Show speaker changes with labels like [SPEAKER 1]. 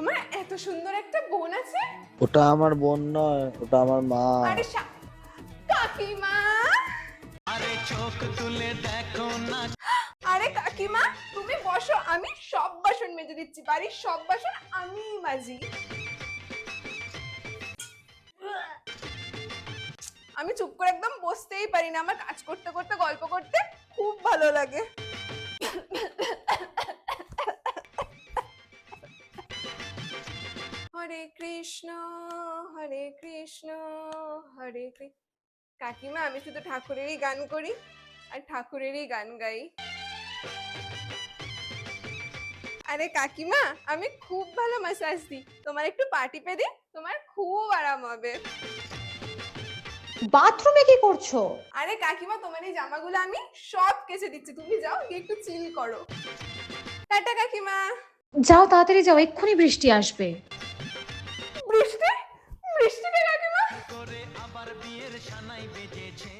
[SPEAKER 1] তোমার এত সুন্দর একটা বোন আছে?
[SPEAKER 2] ওটা আমার বোন নয়, ওটা আমার মা।
[SPEAKER 1] আরে কাকিমা,
[SPEAKER 3] আরে চোখ তুলে দেখো না।
[SPEAKER 1] আরে কাকিমা তুমি বসো, আমি সব বাসন মেজে দিচ্ছি, বাড়ির সব বাসন আমি মাজি। আমি চুপ করে একদম বসতেই পারি না, আমার কাজ করতে করতে গল্প করতে খুব ভালো লাগে। হরে কৃষ্ণ হরে কৃষ্ণ হরে কৃষ্ণ। কাকিমা আমি শুধু ঠাকুরেরই গান করি আর ঠাকুরেরই গান গাই। আরে কাকিমা আমি খুব ভালো ম্যাসাজ দিই, তোমার একটু পা টিপে দিই, তোমার খুব আরাম হবে।
[SPEAKER 4] বাথরুমে কি করছো?
[SPEAKER 1] আরে কাকিমা তোমার এই জামাগুলো আমি সব কেচে দিচ্ছি, তুমি যাও গিয়ে একটু চিল করো। টাটা কাকিমা।
[SPEAKER 4] যাও তাড়াতাড়ি যাও, এক্ষুনি বৃষ্টি আসবে।
[SPEAKER 1] বৃষ্টি? বৃষ্টিতে কাকিমা?
[SPEAKER 3] করে আবার বিয়ের সানাই বেজেছে।